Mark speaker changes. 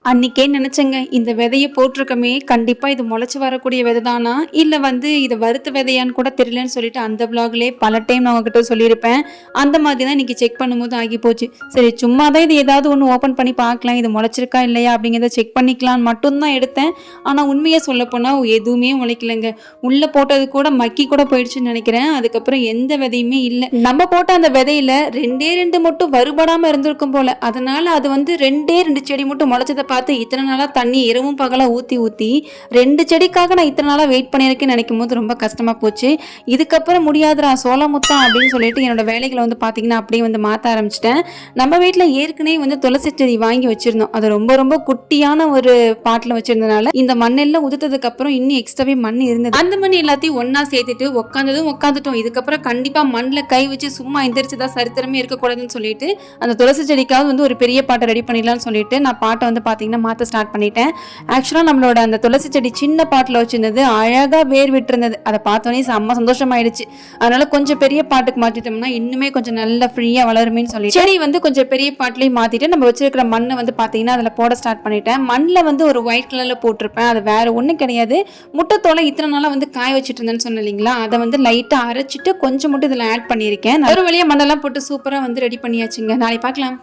Speaker 1: அன்னைக்கே நினைச்சேங்க, இந்த விதைய போட்டிருக்கமே, கண்டிப்பா இது முளைச்சு வரக்கூடிய விதை தானா? இல்ல இது வறுத்த விதையான்னு கூட தெரியலன்னு சொல்லிட்டு அந்த விளாக்லயே பல டைம் நான் உங்ககிட்ட சொல்லியிருப்பேன். அந்த மாதிரி தான் இன்னைக்கு செக் பண்ணும்போது ஆகி போச்சு. சரி சும்மா தான் இது ஏதாவது ஒண்ணு ஓப்பன் பண்ணி பார்க்கலாம். இது முளைச்சிருக்கா இல்லையா அப்படிங்கிறத செக் பண்ணிக்கலான்னு மட்டும் தான் எடுத்தேன். ஆனா உண்மைய சொல்லப்போனா எதுவுமே முளைக்கலங்க. உள்ள போட்டது கூட மக்கி கூட போயிடுச்சுன்னு நினைக்கிறேன். அதுக்கப்புறம் எந்த விதையுமே இல்ல. நம்ம போட்ட அந்த விதையில 2 மட்டும் வருபடாம இருந்திருக்கும் போல. அதனால அது 2 செடி மட்டும் முளைச்சதை பார்த்து இத்தனை நாளா தண்ணி இரவும் பகலா ஊத்தி ஊத்தி 2 செடிக்காக நான் இத்தனை நாளா வெயிட் பண்ணியிருக்கேன்னு நினைக்கும் போது ரொம்ப கஷ்டமா போச்சு. இதுக்கப்புறம் முடியாதுடா சோளமுத்தா அப்படின்னு சொல்லிட்டு என்னோட வேலைகளை பாத்தீங்கன்னா அப்படியே மாத்த ஆரம்பிச்சிட்டேன். நம்ம வீட்டுல ஏற்கனவே துளசி செடி வாங்கி வச்சிருந்தோம். அது ரொம்ப ரொம்ப குட்டியான ஒரு பாட்டில் வச்சிருந்தனால இந்த மண்ணெல்லாம் உதுத்ததுக்கு அப்புறம் இன்னும் எக்ஸ்ட்ராவே மண் இருந்தது. அந்த மண் எல்லாத்தையும் ஒன்னா சேர்த்துட்டு உட்காந்துட்டோம். இதுக்கப்புறம் கண்டிப்பா மண்ணில் கை வச்சு சும்மா எந்திரிச்சுதான் சரித்திரமே இருக்கக்கூடாதுன்னு சொல்லிட்டு அந்த துளசி செடிக்காவது ஒரு பெரிய பாட்டை ரெடி பண்ணிடலாம்னு சொல்லிட்டு நான் பாட்டை பாத்தீங்கன்னா மாத்த ஸ்டார்ட் பண்ணிட்டேன். ஆக்சுவலா நம்மளோட அந்த துளசி செடி சின்ன பாட்டில் வச்சிருந்தது, அழகா வேர் விட்டுருந்தது. அதை பார்த்தோன்னே செம்ம சந்தோஷமாயிடுச்சு. அதனால கொஞ்சம் பெரிய பாட்டுக்கு மாத்திட்டோம்னா இன்னுமே கொஞ்சம் நல்லா ஃப்ரீயா வளருமேன்னு சொல்லி செடி கொஞ்சம் பெரிய பாட்டிலையும் மாத்திட்டு நம்ம வச்சிருக்கிற மண்ணை பாத்தீங்கன்னா அதுல போட ஸ்டார்ட் பண்ணிட்டேன். மண்ணில் ஒரு ஒயிட் கலர்ல போட்டிருப்பேன். அது வேற ஒண்ணும் கிடையாது, முட்டைத்தோலை இத்தனை நாளா காய வச்சுட்டு இருந்தேன்னு சொன்னேன் இல்லைங்களா, அதை லைட்டா அரைச்சிட்டு கொஞ்சம் மட்டும் இதுல ஆட் பண்ணியிருக்கேன். ஒரு வழியா மண்ணெல்லாம் போட்டு சூப்பரா ரெடி பண்ணியாச்சுங்க. நாளைக்கு பார்க்கலாம்.